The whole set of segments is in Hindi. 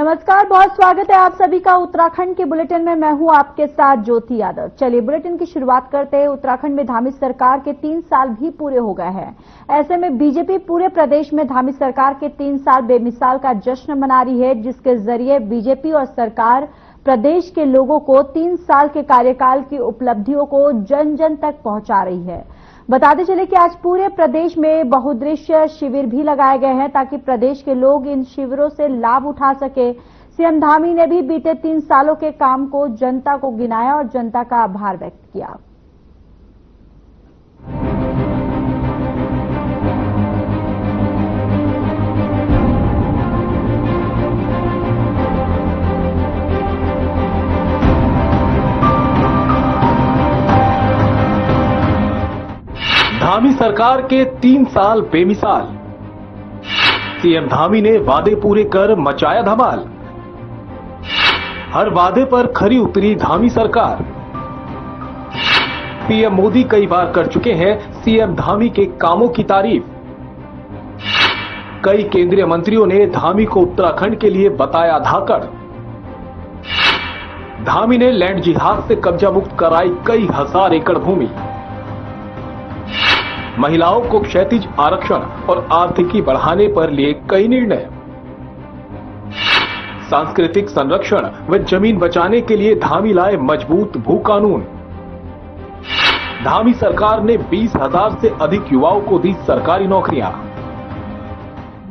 नमस्कार, बहुत स्वागत है आप सभी का उत्तराखंड के बुलेटिन में। मैं हूं आपके साथ ज्योति यादव। चलिए बुलेटिन की शुरुआत करते हैं। उत्तराखंड में धामी सरकार के 3 साल भी पूरे हो गए हैं। ऐसे में बीजेपी पूरे प्रदेश में धामी सरकार के 3 साल बेमिसाल का जश्न मना रही है, जिसके जरिए बीजेपी और सरकार प्रदेश के लोगों को 3 साल के कार्यकाल की उपलब्धियों को जन जन तक पहुंचा रही है। बताते चले कि आज पूरे प्रदेश में बहुउद्देश्य शिविर भी लगाए गए हैं ताकि प्रदेश के लोग इन शिविरों से लाभ उठा सके। सीएम धामी ने भी बीते 3 सालों के काम को जनता को गिनाया और जनता का आभार व्यक्त किया। धामी सरकार के 3 साल बेमिसाल। सीएम धामी ने वादे पूरे कर मचाया धमाल। हर वादे पर खरी उतरी धामी सरकार। पीएम मोदी कई बार कर चुके हैं सीएम धामी के कामों की तारीफ। कई केंद्रीय मंत्रियों ने धामी को उत्तराखंड के लिए बताया धाकड़। धामी ने लैंड जिहाद से कब्जा मुक्त कराई कई हजार एकड़ भूमि। महिलाओं को क्षैतिज आरक्षण और आर्थिकी बढ़ाने पर लिए कई निर्णय। सांस्कृतिक संरक्षण व जमीन बचाने के लिए धामी लाए मजबूत भू कानून। धामी सरकार ने 20,000 से अधिक युवाओं को दी सरकारी नौकरियां।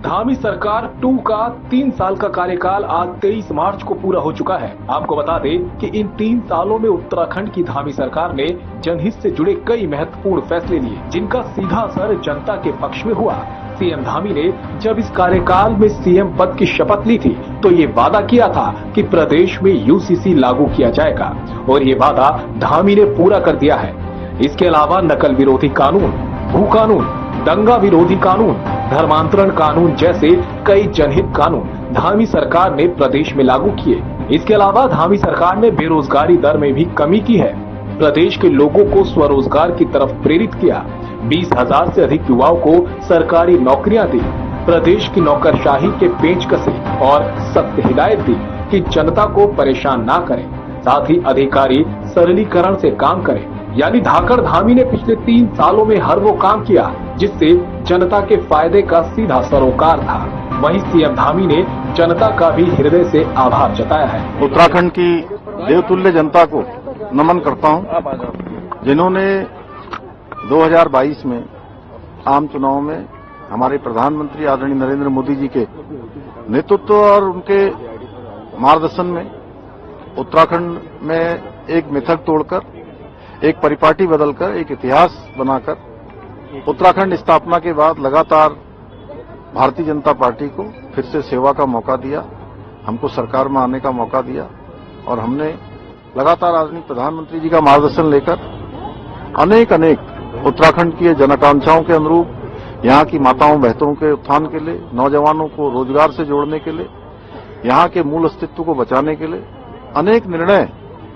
धामी सरकार 2 का 3 साल का कार्यकाल आज 23 मार्च को पूरा हो चुका है। आपको बता दें कि इन 3 सालों में उत्तराखंड की धामी सरकार ने जनहित से जुड़े कई महत्वपूर्ण फैसले लिए, जिनका सीधा असर जनता के पक्ष में हुआ। सीएम धामी ने जब इस कार्यकाल में सीएम पद की शपथ ली थी तो ये वादा किया था कि प्रदेश में यूसीसी लागू किया जाएगा और ये वादा धामी ने पूरा कर दिया है। इसके अलावा नकल विरोधी कानून, भू कानून, दंगा विरोधी कानून, धर्मांतरण कानून जैसे कई जनहित कानून धामी सरकार ने प्रदेश में लागू किए। इसके अलावा धामी सरकार ने बेरोजगारी दर में भी कमी की है। प्रदेश के लोगों को स्वरोजगार की तरफ प्रेरित किया। 20,000 से अधिक युवाओं को सरकारी नौकरियां दी। प्रदेश की नौकरशाही के पेंच कसे और सख्त हिदायत दी कि जनता को परेशान ना करें। साथ ही अधिकारी सरलीकरण से काम करें। यानी धाकड़ धामी ने पिछले 3 सालों में हर वो काम किया जिससे जनता के फायदे का सीधा सरोकार था। वहीं सीएम धामी ने जनता का भी हृदय से आभार जताया है। उत्तराखंड की देवतुल्य जनता को नमन करता हूं, जिन्होंने 2022 में आम चुनाव में हमारे प्रधानमंत्री आदरणीय नरेंद्र मोदी जी के नेतृत्व और उनके मार्गदर्शन में उत्तराखंड में एक मिथक तोड़कर, एक परिपाटी बदलकर, एक इतिहास बनाकर उत्तराखंड स्थापना के बाद लगातार भारतीय जनता पार्टी को फिर से सेवा का मौका दिया, हमको सरकार में आने का मौका दिया और हमने लगातार आदरणीय प्रधानमंत्री जी का मार्गदर्शन लेकर अनेक उत्तराखंड की जनआकांक्षाओं के अनुरूप यहाँ की माताओं बहनों के उत्थान के लिए, नौजवानों को रोजगार से जोड़ने के लिए, यहाँ के मूल अस्तित्व को बचाने के लिए अनेक निर्णय,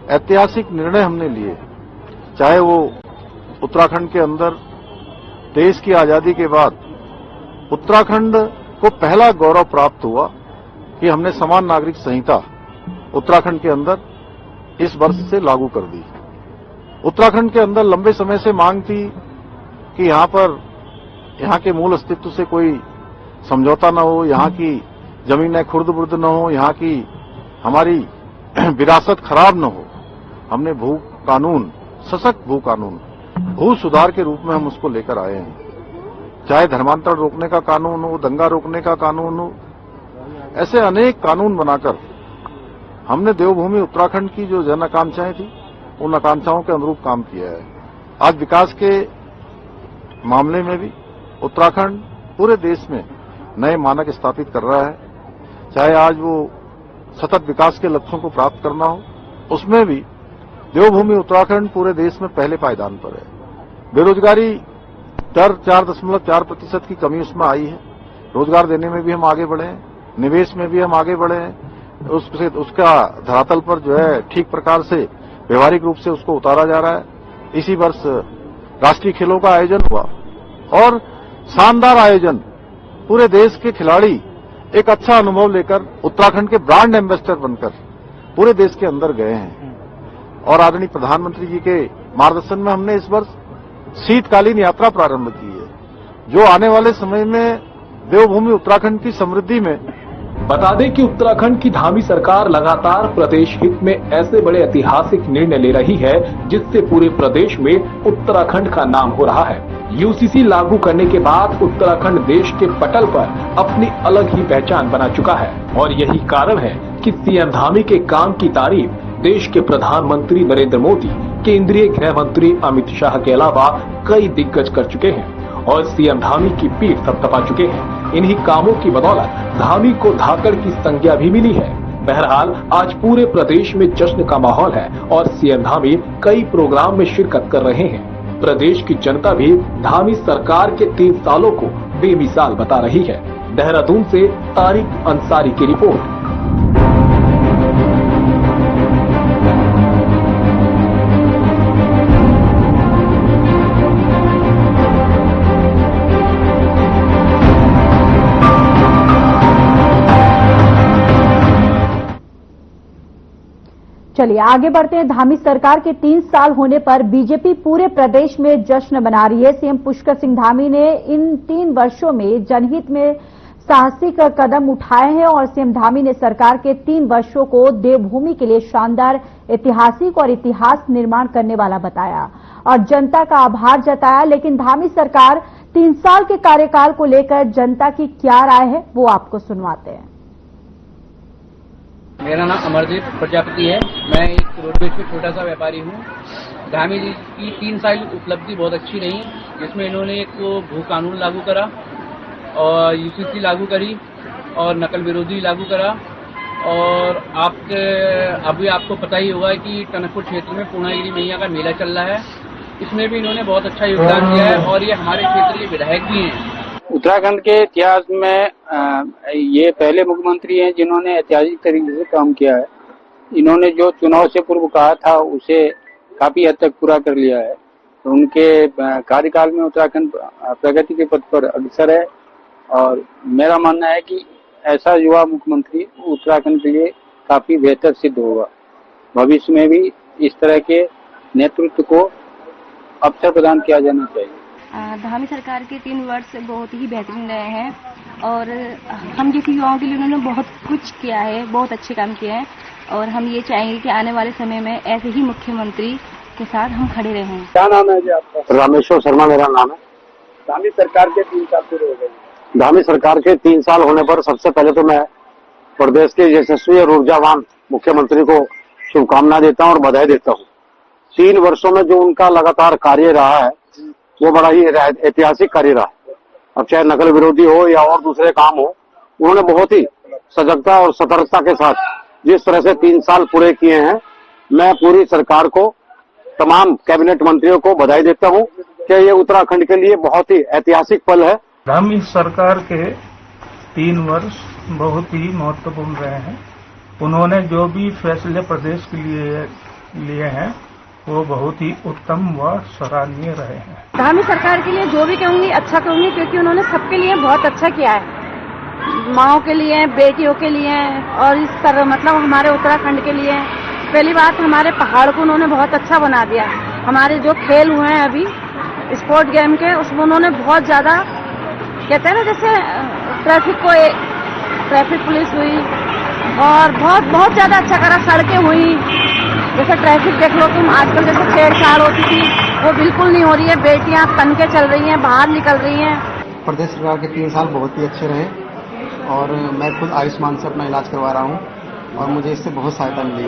ऐतिहासिक निर्णय हमने लिए। चाहे वो उत्तराखंड के अंदर देश की आजादी के बाद उत्तराखंड को पहला गौरव प्राप्त हुआ कि हमने समान नागरिक संहिता उत्तराखंड के अंदर इस वर्ष से लागू कर दी। उत्तराखंड के अंदर लंबे समय से मांग थी कि यहाँ के मूल अस्तित्व से कोई समझौता न हो, यहाँ की जमीनें खुर्द-बुर्द न हो, यहाँ की हमारी विरासत खराब न हो। हमने भू कानून, सशक्त भू कानून, भू सुधार के रूप में हम उसको लेकर आए हैं। चाहे धर्मांतरण रोकने का कानून हो, दंगा रोकने का कानून हो, ऐसे अनेक कानून बनाकर हमने देवभूमि उत्तराखंड की जो जन आकांक्षाएं थी उन आकांक्षाओं के अनुरूप काम किया है। आज विकास के मामले में भी उत्तराखंड पूरे देश में नए मानक स्थापित कर रहा है। चाहे आज वो सतत विकास के लक्ष्यों को प्राप्त करना हो, उसमें भी देवभूमि उत्तराखंड पूरे देश में पहले पायदान पर है। बेरोजगारी दर 4.4% की कमी उसमें आई है। रोजगार देने में भी हम आगे बढ़े हैं, निवेश में भी हम आगे बढ़े हैं। उसका धरातल पर जो है ठीक प्रकार से व्यवहारिक रूप से उसको उतारा जा रहा है। इसी वर्ष राष्ट्रीय खेलों का आयोजन हुआ और शानदार आयोजन, पूरे देश के खिलाड़ी एक अच्छा अनुभव लेकर उत्तराखंड के ब्रांड एम्बेसडर बनकर पूरे देश के अंदर गए हैं। और आदरणीय प्रधानमंत्री जी के मार्गदर्शन में हमने इस वर्ष शीतकालीन यात्रा प्रारंभ की है, जो आने वाले समय में देवभूमि उत्तराखंड की समृद्धि में। बता दें कि उत्तराखंड की धामी सरकार लगातार प्रदेश हित में ऐसे बड़े ऐतिहासिक निर्णय ले रही है जिससे पूरे प्रदेश में उत्तराखंड का नाम हो रहा है। यूसीसी लागू करने के बाद उत्तराखंड देश के पटल पर अपनी अलग ही पहचान बना चुका है और यही कारण है कि सीएम धामी के काम की तारीफ देश के प्रधानमंत्री नरेंद्र मोदी, केंद्रीय गृह मंत्री अमित शाह के अलावा कई दिग्गज कर चुके हैं और सीएम धामी की पीठ थपथपा चुके हैं। इन्हीं कामों की बदौलत धामी को धाकड़ की संज्ञा भी मिली है। बहरहाल आज पूरे प्रदेश में जश्न का माहौल है और सीएम धामी कई प्रोग्राम में शिरकत कर रहे हैं। प्रदेश की जनता भी धामी सरकार के 3 सालों को बेमिसाल बता रही है। देहरादून से तारिक अंसारी की रिपोर्ट। चलिए आगे बढ़ते हैं। धामी सरकार के 3 साल होने पर बीजेपी पूरे प्रदेश में जश्न मना रही है। सीएम पुष्कर सिंह धामी ने इन 3 वर्षों में जनहित में साहसिक कदम उठाए हैं और सीएम धामी ने सरकार के 3 वर्षों को देवभूमि के लिए शानदार ऐतिहासिक और इतिहास निर्माण करने वाला बताया और जनता का आभार जताया। लेकिन धामी सरकार 3 साल के कार्यकाल को लेकर जनता की क्या राय है वो आपको सुनवाते हैं। मेरा नाम अमरदीप प्रजापति है। मैं एक रोडवेज में छोटा सा व्यापारी हूँ। धामी जी की 3 साल उपलब्धि बहुत अच्छी रही, जिसमें इन्होंने एक भू कानून लागू करा और यूसीसी लागू करी और नकल विरोधी लागू करा। और अभी आपको पता ही होगा कि टनकपुर क्षेत्र में पूर्णागिरी मैया का मेला चल रहा है, इसमें भी इन्होंने बहुत अच्छा योगदान दिया है और ये हमारे क्षेत्र के विधायक भी हैं। उत्तराखंड के इतिहास में ये पहले मुख्यमंत्री हैं जिन्होंने ऐतिहासिक तरीके से काम किया है। इन्होंने जो चुनाव से पूर्व कहा था उसे काफी हद तक पूरा कर लिया है। तो उनके कार्यकाल में उत्तराखंड प्रगति के पथ पर अग्रसर है और मेरा मानना है कि ऐसा युवा मुख्यमंत्री उत्तराखंड के लिए काफी बेहतर सिद्ध होगा। भविष्य में भी इस तरह के नेतृत्व को अवसर प्रदान किया जाना चाहिए। धामी सरकार के 3 वर्ष बहुत ही बेहतरीन रहे हैं और हम जैसे युवाओं के लिए उन्होंने बहुत कुछ किया है, बहुत अच्छे काम किए हैं और हम ये चाहेंगे कि आने वाले समय में ऐसे ही मुख्यमंत्री के साथ हम खड़े रहें। क्या नाम है जी आपका? रामेश्वर शर्मा मेरा नाम है। धामी सरकार के 3 साल पूरे हो गए। धामी सरकार के 3 साल होने पर सबसे पहले तो मैं प्रदेश के यशस्वी और ऊर्जावान मुख्यमंत्री को शुभकामनाएं देता हूं और बधाई देता हूं। 3 वर्षों में जो उनका लगातार कार्य रहा है वो बड़ा ही ऐतिहासिक कार्य रहा। अब चाहे नकल विरोधी हो या और दूसरे काम हो, उन्होंने बहुत ही सजगता और सतर्कता के साथ जिस तरह से 3 साल पूरे किए हैं, मैं पूरी सरकार को, तमाम कैबिनेट मंत्रियों को बधाई देता हूं कि ये उत्तराखंड के लिए बहुत ही ऐतिहासिक पल है। धामी सरकार के 3 वर्ष बहुत ही महत्वपूर्ण रहे हैं। उन्होंने जो भी फैसले प्रदेश के लिए लिए हैं वो बहुत ही उत्तम व सराहनीय रहे हैं। धामी सरकार के लिए जो भी कहूंगी अच्छा कहूंगी, क्योंकि उन्होंने सबके लिए बहुत अच्छा किया है। माओं के लिए, बेटियों के लिए और इस तरह मतलब हमारे उत्तराखंड के लिए। पहली बात, हमारे पहाड़ को उन्होंने बहुत अच्छा बना दिया। हमारे जो खेल हुए हैं अभी स्पोर्ट गेम के, उसमें उन्होंने बहुत ज्यादा, कहते हैं ना, जैसे ट्रैफिक पुलिस हुई और बहुत ज्यादा अच्छा करा। सड़कें हुई, जैसे ट्रैफिक देख लो तुम, आजकल जैसे छेड़छाड़ होती थी वो बिल्कुल नहीं हो रही है। बेटियां तन के चल रही हैं, बाहर निकल रही हैं। प्रदेश सरकार के 3 साल बहुत ही अच्छे रहे और मैं खुद आयुष्मान से अपना इलाज करवा रहा हूँ और मुझे इससे बहुत सहायता मिली।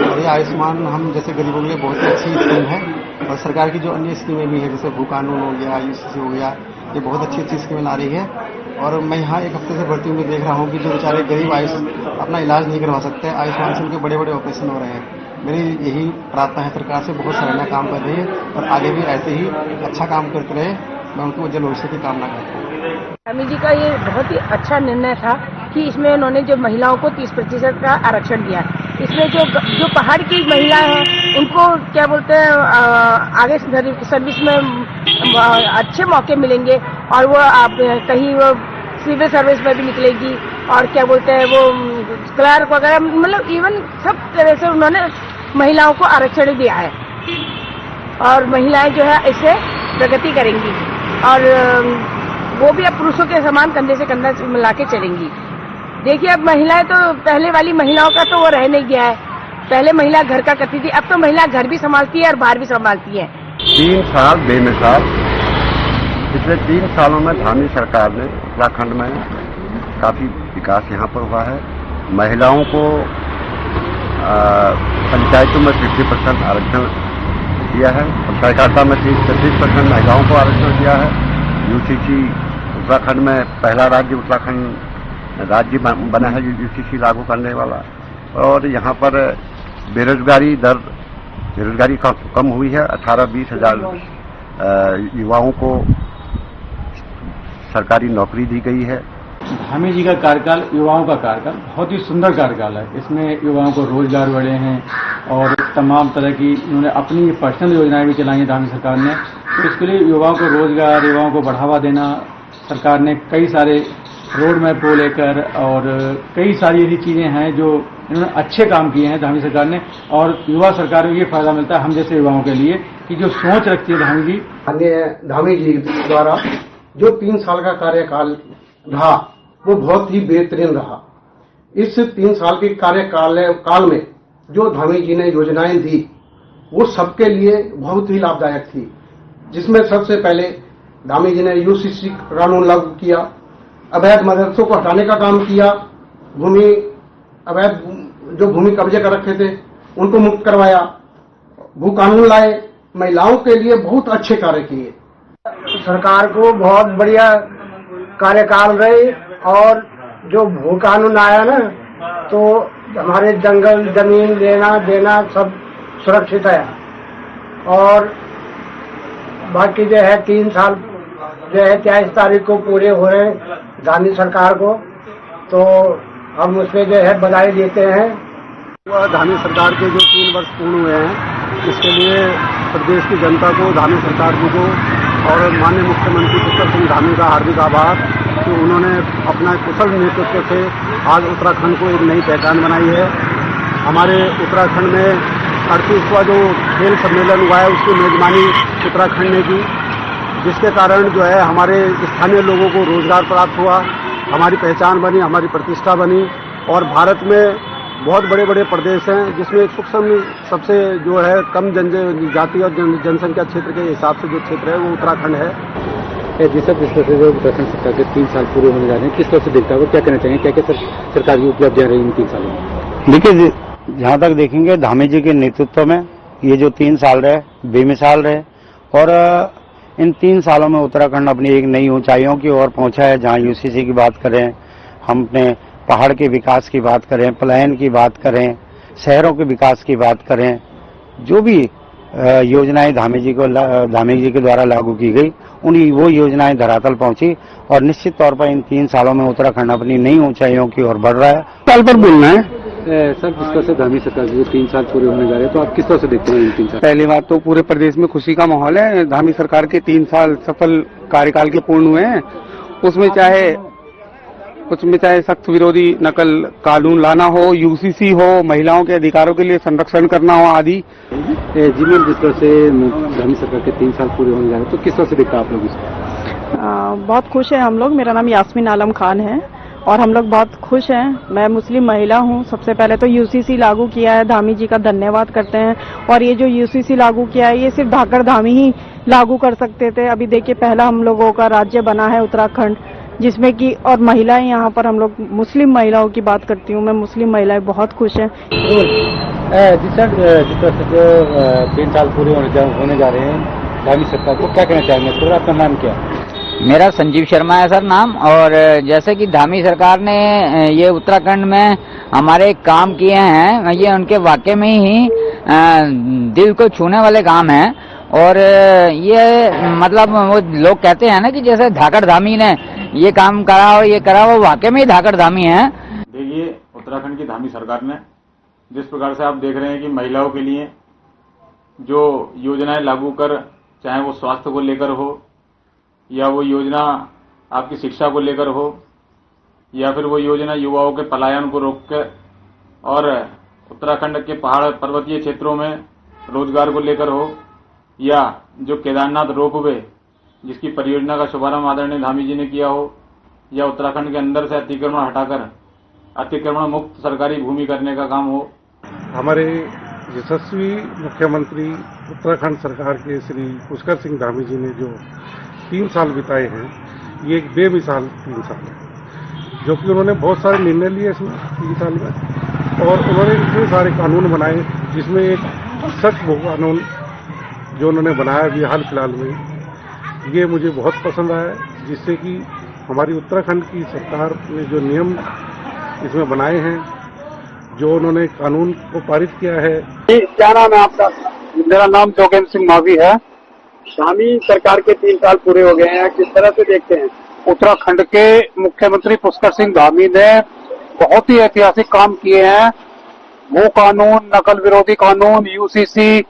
और ये आयुष्मान हम जैसे गरीबों के लिए बहुत ही अच्छी स्कीम है और सरकार की जो अन्य स्कीमें भी हैं, जैसे भू कानून हो गया, यूसीसी हो गया, ये बहुत अच्छी स्कीमें ला रही है। और मैं यहाँ 1 हफ्ते से भर्ती हुई देख रहा हूँ कि जो बेचारे गरीब अपना इलाज नहीं करवा सकते, आयुष्मान से उनके बड़े बड़े ऑपरेशन हो रहे हैं। मेरी यही प्रार्थना है सरकार से, बहुत सराहनीय काम कर रही है और आगे भी ऐसे ही अच्छा काम करते रहे। मैं उनके उज्जवल भविष्य की कामना करता हूँ। धामी जी का ये बहुत ही अच्छा निर्णय था कि इसमें उन्होंने जो महिलाओं को 30% का आरक्षण दिया। इसमें जो पहाड़ की महिलाएं हैं उनको क्या बोलते हैं, आगे सर्विस में अच्छे मौके मिलेंगे और वो कहीं वो सिविल सर्विस में भी निकलेगी और क्या बोलते हैं वो क्लर्क वगैरह, मतलब इवन सब तरह से उन्होंने महिलाओं को आरक्षण दिया है और महिलाएं जो है इससे प्रगति करेंगी और वो भी अब पुरुषों के समान कंधे से कंधा मिला के चलेंगी। देखिए अब महिलाएं तो पहले वाली महिलाओं का तो वो रह नहीं गया है। पहले महिला घर का करती थी, अब तो महिला घर भी संभालती है और बाहर भी संभालती है। 3 साल बेमिसाल। पिछले 3 सालों में धामी सरकार ने उत्तराखंड में काफी विकास यहाँ पर हुआ है। महिलाओं को पंचायतों में 50% आरक्षण दिया है और सहकारिता में 33% महिलाओं को आरक्षण दिया है। यूसीसी उत्तराखंड में पहला राज्य उत्तराखंड राज्य बना है यूसीसी लागू करने वाला। और यहाँ पर बेरोजगारी कम हुई है। 18-20 हजार युवाओं को सरकारी नौकरी दी गई है। धामी जी का कार्यकाल, युवाओं का कार्यकाल बहुत ही सुंदर कार्यकाल है। इसमें युवाओं को रोजगार बढ़े हैं और तमाम तरह की उन्होंने अपनी पर्सनल योजनाएं भी चलाई हैं धामी सरकार ने। तो इसके लिए युवाओं को रोजगार, युवाओं को बढ़ावा देना, सरकार ने कई सारे रोड मैप को लेकर और कई सारी ऐसी चीजें हैं जो इन्होंने अच्छे काम किए हैं धामी सरकार ने। और युवा सरकार में ये फायदा मिलता है हम जैसे युवाओं के लिए कि जो सोच रखती है धामी जी। धामी जी द्वारा जो 3 साल का कार्यकाल रहा वो बहुत ही बेहतरीन रहा। इस 3 साल के कार्यकाल में जो धामी जी ने योजनाएं दी वो सबके लिए बहुत ही लाभदायक थी। जिसमें सबसे पहले धामी जी ने यूसीसी कानून लागू किया, अवैध मदरसों को हटाने का काम किया, अवैध जो भूमि कब्जे कर रखे थे उनको मुक्त करवाया, भू कानून लाए, महिलाओं के लिए बहुत अच्छे कार्य किए। सरकार को बहुत बढ़िया कार्यकाल रहे और जो भू कानून आया ना तो हमारे जंगल जमीन लेना देना सब सुरक्षित है। और बाकी जो है 3 साल जो है 23 तारीख को पूरे हो रहे हैं धामी सरकार को, तो हम उसमें जो है बधाई देते हैं। धामी सरकार के जो 3 वर्ष पूर्ण हुए हैं इसके लिए प्रदेश की जनता को, धामी सरकार को और माननीय मुख्यमंत्री पुष्कर सिंह धामी का हार्दिक आभार कि उन्होंने अपना कुशल नेतृत्व से आज उत्तराखंड को एक नई पहचान बनाई है। हमारे उत्तराखंड में 38वां जो खेल सम्मेलन हुआ है उसकी मेजबानी उत्तराखंड ने की, जिसके कारण जो है हमारे स्थानीय लोगों को रोजगार प्राप्त हुआ, हमारी पहचान बनी, हमारी प्रतिष्ठा बनी। और भारत में बहुत बड़े बड़े प्रदेश हैं जिसमें सूक्ष्म सबसे जो है कम जनजाति और जनसंख्या क्षेत्र के हिसाब से जो क्षेत्र है वो उत्तराखंड है। जिस तरह से जो उत्तराखंड सरकार के 3 साल पूरे होने जा रहे हैं, किस तरह से देखता है, क्या कहना चाहिए, क्या क्या सरकार की उपलब्धियां रही इन 3 सालों में? देखिए, जहाँ तक देखेंगे धामी जी के नेतृत्व में ये जो 3 साल रहे बेमिसाल रहे और इन 3 सालों में उत्तराखंड अपनी एक नई ऊंचाइयों की ओर पहुंचा है। जहाँ यूसीसी की बात करें, हम अपने पहाड़ के विकास की बात करें, पलायन की बात करें, शहरों के विकास की बात करें, जो भी योजनाएं धामी जी के द्वारा लागू की गई वो योजनाएं धरातल पहुंची और निश्चित तौर पर इन 3 सालों में उत्तराखंड अपनी नई ऊंचाइयों की ओर बढ़ रहा है। साल पर बोलना है सर, किस तरह से धामी सरकार के 3 साल पूरे होने जा रहे हैं, तो आप किस तरह से देखते हैं इन 3 साल? पहली बात तो पूरे प्रदेश में खुशी का माहौल है। धामी सरकार के 3 साल सफल कार्यकाल के पूर्ण हुए हैं। उसमें चाहे सख्त विरोधी नकल कानून लाना हो, यूसीसी हो, महिलाओं के अधिकारों के लिए संरक्षण करना हो आदि। जी मैम, जिस तरह से धामी सरकार के 3 साल पूरे होने जा रहे हैं, तो किस तरह से देखते हैं आप लोग इसको? बहुत खुश हैं हम लोग। मेरा नाम यास्मीन आलम खान है और हम लोग बहुत खुश हैं। मैं मुस्लिम महिला हूं। सबसे पहले तो यूसीसी लागू किया है, धामी जी का धन्यवाद करते हैं। और ये जो यूसीसी लागू किया है ये सिर्फ धाकड़ धामी ही लागू कर सकते थे। अभी देखिए, पहला हम लोगों का राज्य बना है उत्तराखंड, जिसमें कि और महिलाएं यहाँ पर, हम लोग मुस्लिम महिलाओं की बात करती हूँ मैं, मुस्लिम महिलाएं बहुत खुश हैं। जी सर, जिस तरह से जो 3 साल पूरे होने जा रहे हैं धामी सरकार को, क्या कहना चाहेंगे? सर, आपका नाम क्या है? मेरा संजीव शर्मा है सर नाम। और जैसे कि धामी सरकार ने ये उत्तराखंड में हमारे काम किए हैं, ये उनके वाकई में ही दिल को छूने वाले काम हैं। और ये मतलब वो लोग कहते हैं ना कि जैसे धाकड़ धामी ने ये काम करा और ये करा, वो वाकई में ही धाकड़ धामी है। देखिए, उत्तराखंड की धामी सरकार ने जिस प्रकार से आप देख रहे हैं कि महिलाओं के लिए जो योजनाएं लागू कर, चाहे वो स्वास्थ्य को लेकर हो या वो योजना आपकी शिक्षा को लेकर हो या फिर वो योजना युवाओं के पलायन को रोक के और उत्तराखंड के पहाड़ पर्वतीय क्षेत्रों में रोजगार को लेकर हो, या जो केदारनाथ रोपवे जिसकी परियोजना का शुभारंभ आदरणीय धामी जी ने किया हो, या उत्तराखंड के अंदर से अतिक्रमण हटाकर अतिक्रमण मुक्त सरकारी भूमि करने का काम हो। हमारे यशस्वी मुख्यमंत्री उत्तराखंड सरकार के श्री पुष्कर सिंह धामी जी ने जो 3 साल बिताए हैं, ये एक बेमिसाल 3 साल है, जो कि उन्होंने बहुत सारे निर्णय लिए इसमें 3 साल में, और उन्होंने इतने सारे कानून बनाए, जिसमें एक सच भू कानून जो उन्होंने बनाया अभी हाल फिलहाल में, ये मुझे बहुत पसंद आया, जिससे कि हमारी उत्तराखंड की सरकार ने जो नियम इसमें बनाए हैं, जो उन्होंने कानून को पारित किया है। क्या नाम है आपका? मेरा नाम जोगेंद्र सिंह मावी है। धामी सरकार के 3 साल पूरे हो गए हैं, किस तरह से देखते हैं? उत्तराखंड के मुख्यमंत्री पुष्कर सिंह धामी ने बहुत ही ऐतिहासिक काम किए हैं। वो कानून, नकल विरोधी कानून, यूसीसी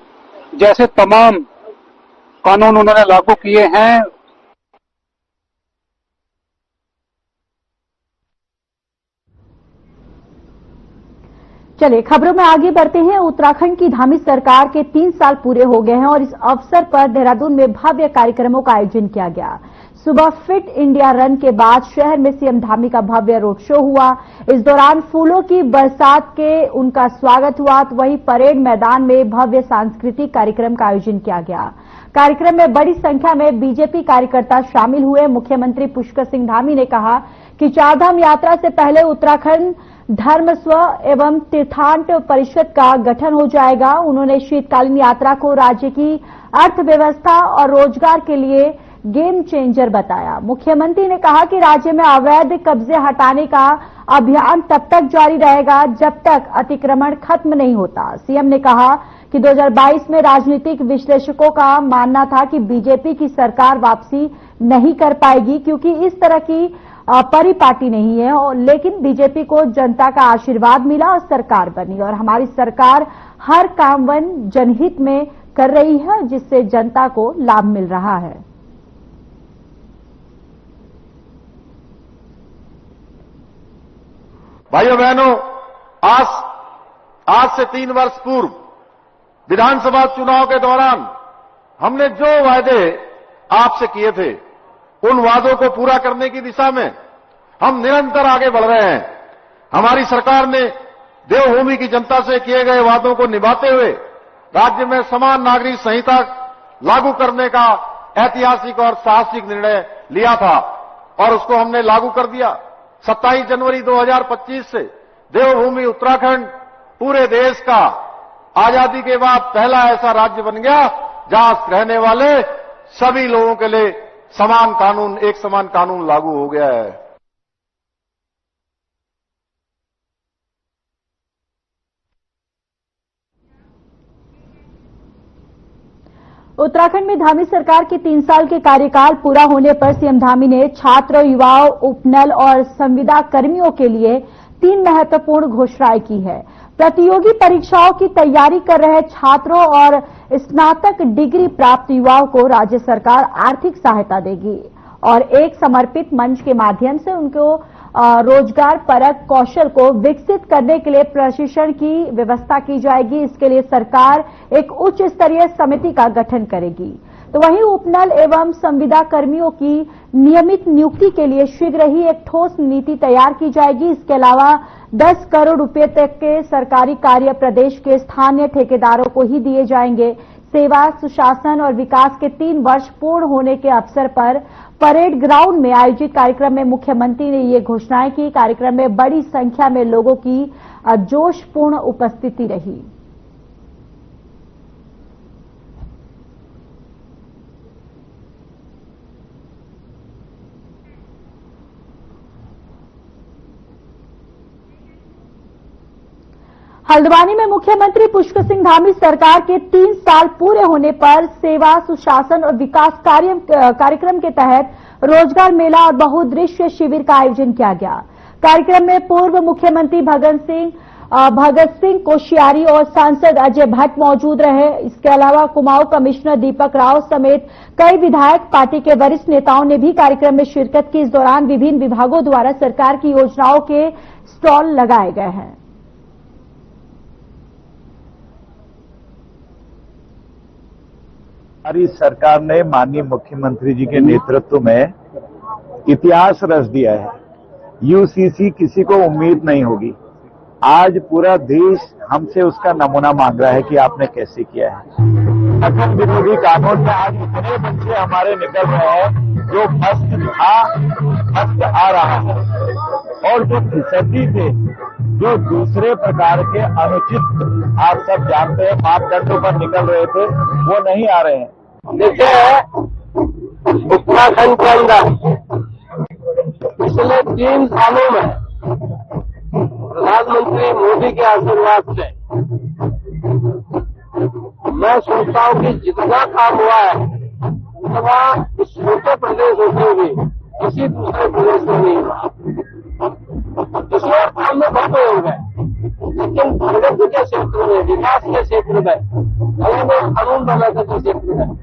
जैसे तमाम कानून उन्होंने लागू किए हैं। चलिए खबरों में आगे बढ़ते हैं। उत्तराखंड की धामी सरकार के 3 साल पूरे हो गए हैं और इस अवसर पर देहरादून में भव्य कार्यक्रमों का आयोजन किया गया। सुबह फिट इंडिया रन के बाद शहर में सीएम धामी का भव्य रोड शो हुआ। इस दौरान फूलों की बरसात के उनका स्वागत हुआ, तो वहीं परेड मैदान में भव्य सांस्कृतिक कार्यक्रम का आयोजन किया गया। कार्यक्रम में बड़ी संख्या में बीजेपी कार्यकर्ता शामिल हुए। मुख्यमंत्री पुष्कर सिंह धामी ने कहा कि चारधाम यात्रा से पहले उत्तराखंड धर्म स्व एवं तीर्थाटन परिषद का गठन हो जाएगा। उन्होंने शीतकालीन यात्रा को राज्य की अर्थव्यवस्था और रोजगार के लिए गेम चेंजर बताया। मुख्यमंत्री ने कहा कि राज्य में अवैध कब्जे हटाने का अभियान तब तक जारी रहेगा जब तक अतिक्रमण खत्म नहीं होता। सीएम ने कहा कि 2022 में राजनीतिक विश्लेषकों का मानना था कि बीजेपी की सरकार वापसी नहीं कर पाएगी क्योंकि इस तरह की परिपाटी नहीं है, और लेकिन बीजेपी को जनता का आशीर्वाद मिला और सरकार बनी, और हमारी सरकार हर काम जनहित में कर रही है जिससे जनता को लाभ मिल रहा है। भाइयों बहनों, आज से 3 वर्ष पूर्व विधानसभा चुनाव के दौरान हमने जो वायदे आपसे किए थे, उन वादों को पूरा करने की दिशा में हम निरंतर आगे बढ़ रहे हैं। हमारी सरकार ने देवभूमि की जनता से किए गए वादों को निभाते हुए राज्य में समान नागरिक संहिता लागू करने का ऐतिहासिक और साहसिक निर्णय लिया था और उसको हमने लागू कर दिया। 27 जनवरी 2025 से देवभूमि उत्तराखंड पूरे देश का आजादी के बाद पहला ऐसा राज्य बन गया जहां रहने वाले सभी लोगों के लिए समान कानून, एक समान कानून लागू हो गया है। उत्तराखंड में धामी सरकार के 3 साल के कार्यकाल पूरा होने पर सीएम धामी ने छात्र, युवाओं, उपनल और संविदा कर्मियों के लिए 3 महत्वपूर्ण घोषणाएं की है। प्रतियोगी परीक्षाओं की तैयारी कर रहे छात्रों और स्नातक डिग्री प्राप्त युवाओं को राज्य सरकार आर्थिक सहायता देगी और एक समर्पित मंच के माध्यम से उनको रोजगार परक कौशल को विकसित करने के लिए प्रशिक्षण की व्यवस्था की जाएगी। इसके लिए सरकार एक उच्च स्तरीय समिति का गठन करेगी। तो वहीं उपनल एवं संविदा कर्मियों की नियमित नियुक्ति के लिए शीघ्र ही एक ठोस नीति तैयार की जाएगी। इसके अलावा 10 करोड़ रुपए तक के सरकारी कार्य प्रदेश के स्थानीय ठेकेदारों को ही दिए जाएंगे। सेवा, सुशासन और विकास के 3 वर्ष पूर्ण होने के अवसर पर परेड ग्राउंड में आयोजित कार्यक्रम में मुख्यमंत्री ने ये घोषणाएं की। कार्यक्रम में बड़ी संख्या में लोगों की जोशपूर्ण उपस्थिति रही। हल्द्वानी में मुख्यमंत्री पुष्कर सिंह धामी सरकार के 3 साल पूरे होने पर सेवा, सुशासन और विकास कार्यक्रम के तहत रोजगार मेला और बहुउद्देश्य शिविर का आयोजन किया गया। कार्यक्रम में पूर्व मुख्यमंत्री भगत सिंह भगत सिंह कोश्यारी और सांसद अजय भट्ट मौजूद रहे। इसके अलावा कुमाऊं कमिश्नर दीपक राव समेत कई विधायक, पार्टी के वरिष्ठ नेताओं ने भी कार्यक्रम में शिरकत की। इस दौरान विभिन्न विभागों द्वारा सरकार की योजनाओं के स्टॉल लगाए गए हैं। हमारी सरकार ने माननीय मुख्यमंत्री जी के नेतृत्व में इतिहास रच दिया है। यूसीसी किसी को उम्मीद नहीं होगी। आज पूरा देश हमसे उसका नमूना मांग रहा है कि आपने कैसे किया है। नक्सल विरोधी कानून में आज इतने बच्चे हमारे निकल रहे हैं जो फर्स्ट आ रहा है, और जो फिसड्डी थे, जो दूसरे प्रकार के अनुचित, आप सब जानते हैं, मापदंडों पर निकल रहे थे, वो नहीं आ रहे हैं। देखिए, उत्तराखंड के अंदर पिछले 3 सालों में प्रधानमंत्री मोदी के आशीर्वाद से मैं सोचता हूँ कि जितना काम हुआ है उतना इस छोटे प्रदेश होते हुए किसी दूसरे प्रदेश में नहीं हुआ। इसमें काम में बहुत हो गए, लेकिन प्रगति के क्षेत्र में, विकास के क्षेत्र में, कानून बनाने के क्षेत्र में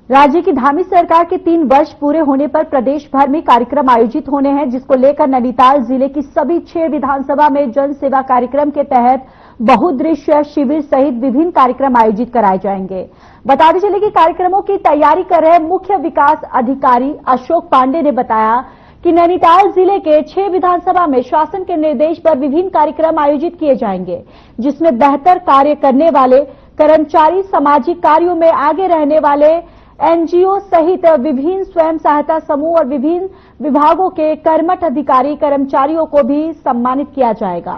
राज्य की धामी सरकार के 3 वर्ष पूरे होने पर प्रदेश भर में कार्यक्रम आयोजित होने हैं, जिसको लेकर नैनीताल जिले की सभी 6 विधानसभा में जन सेवा कार्यक्रम के तहत बहुउद्देश्यीय शिविर सहित विभिन्न कार्यक्रम आयोजित कराए जाएंगे। बताते चले कि कार्यक्रमों की तैयारी कर रहे मुख्य विकास अधिकारी अशोक पांडे ने बताया कि नैनीताल जिले के 6 विधानसभा में शासन के निर्देश पर विभिन्न कार्यक्रम आयोजित किए जाएंगे, जिसमें बेहतर कार्य करने वाले कर्मचारी, सामाजिक कार्यों में आगे रहने वाले एनजीओ सहित विभिन्न स्वयं सहायता समूह और विभिन्न विभागों के कर्मठ अधिकारी कर्मचारियों को भी सम्मानित किया जाएगा।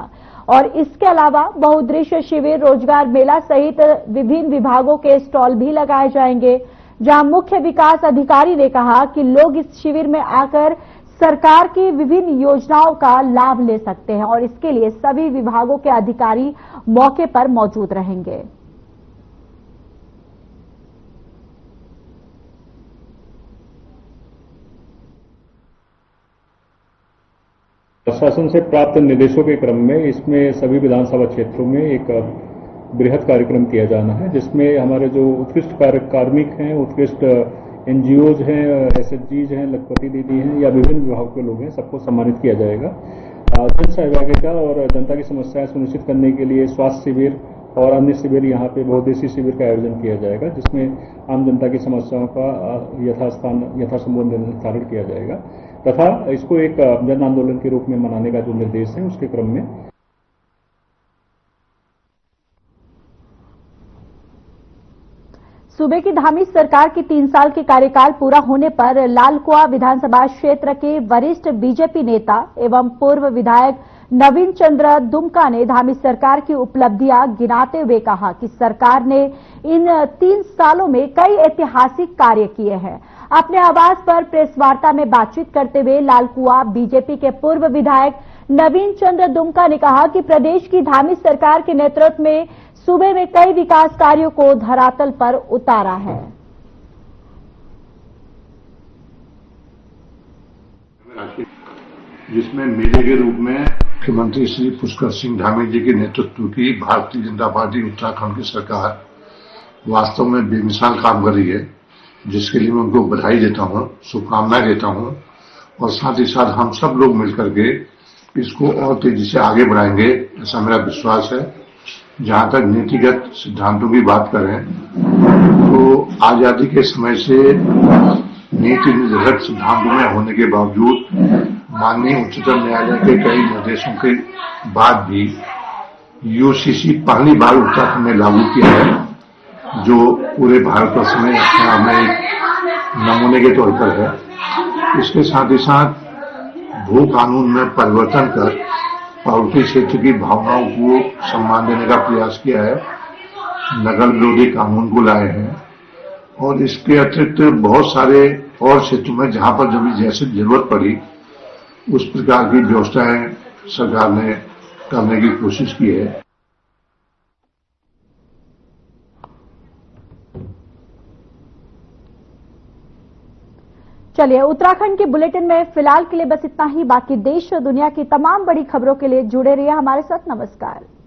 और इसके अलावा बहुउद्देश्यीय शिविर, रोजगार मेला सहित विभिन्न विभागों के स्टॉल भी लगाए जाएंगे, जहां मुख्य विकास अधिकारी ने कहा कि लोग इस शिविर में आकर सरकार की विभिन्न योजनाओं का लाभ ले सकते हैं और इसके लिए सभी विभागों के अधिकारी मौके पर मौजूद रहेंगे। प्रशासन से प्राप्त निर्देशों के क्रम में इसमें सभी विधानसभा क्षेत्रों में एक बृहद कार्यक्रम किया जाना है, जिसमें हमारे जो उत्कृष्ट कार्मिक हैं, उत्कृष्ट एनजीओज हैं, एसएचजीज हैं, लखपति दीदी हैं या विभिन्न विभाग के लोग हैं, सबको सम्मानित किया जाएगा। जन सहभागिता और जनता की समस्याएं सुनिश्चित करने के लिए स्वास्थ्य शिविर और अन्य शिविर, यहाँ पे बहुउद्देशीय शिविर का आयोजन किया जाएगा, जिसमें आम जनता की समस्याओं का यथासंभव निर्धारण किया जाएगा तथा इसको एक जन आंदोलन के रूप में मनाने का जो निर्देश है उसके क्रम में सूबे की धामी सरकार की 3 साल के कार्यकाल पूरा होने पर लालकुआ विधानसभा क्षेत्र के वरिष्ठ बीजेपी नेता एवं पूर्व विधायक नवीन चंद्र दुमका ने धामी सरकार की उपलब्धियां गिनाते हुए कहा कि सरकार ने इन 3 सालों में कई ऐतिहासिक कार्य किए हैं। अपने आवास पर प्रेस वार्ता में बातचीत करते हुए लालकुआ बीजेपी के पूर्व विधायक नवीन चंद्र दुमका ने कहा कि प्रदेश की धामी सरकार के नेतृत्व में सूबे में कई विकास कार्यों को धरातल पर उतारा है। जिसमें मेले के रूप में मुख्यमंत्री श्री पुष्कर सिंह धामी जी के नेतृत्व की भारतीय जनता पार्टी उत्तराखंड की सरकार वास्तव में बेमिसाल काम कर रही है, जिसके लिए मैं उनको बधाई देता हूं, शुभकामनाएं देता हूं और साथ ही साथ हम सब लोग मिलकर के इसको और तेजी से आगे बढ़ाएंगे, ऐसा मेरा विश्वास है। जहां तक नीतिगत सिद्धांतों की बात करें तो आजादी के समय से नीति निर्धारक सिद्धांतों में होने के बावजूद माननीय उच्चतम न्यायालय के कई निर्देशों के बाद भी यूसीसी पहली बार उत्तराखंड में लागू किया है, जो पूरे भारतवर्ष में अपने आप में एक नमूने के तौर पर है। इसके साथ ही साथ भू कानून में परिवर्तन कर पार्वती क्षेत्र की भावनाओं को सम्मान देने का प्रयास किया है, नगर विरोधी कानून को लाए हैं और इसके अतिरिक्त बहुत सारे और क्षेत्रों में जहां पर जब जैसे जरूरत पड़ी उस प्रकार की व्यवस्थाएं सरकार ने करने की कोशिश की है। चलिए, उत्तराखंड के बुलेटिन में फिलहाल के लिए बस इतना ही। बाकी देश और दुनिया की तमाम बड़ी खबरों के लिए जुड़े रहिए हमारे साथ। नमस्कार।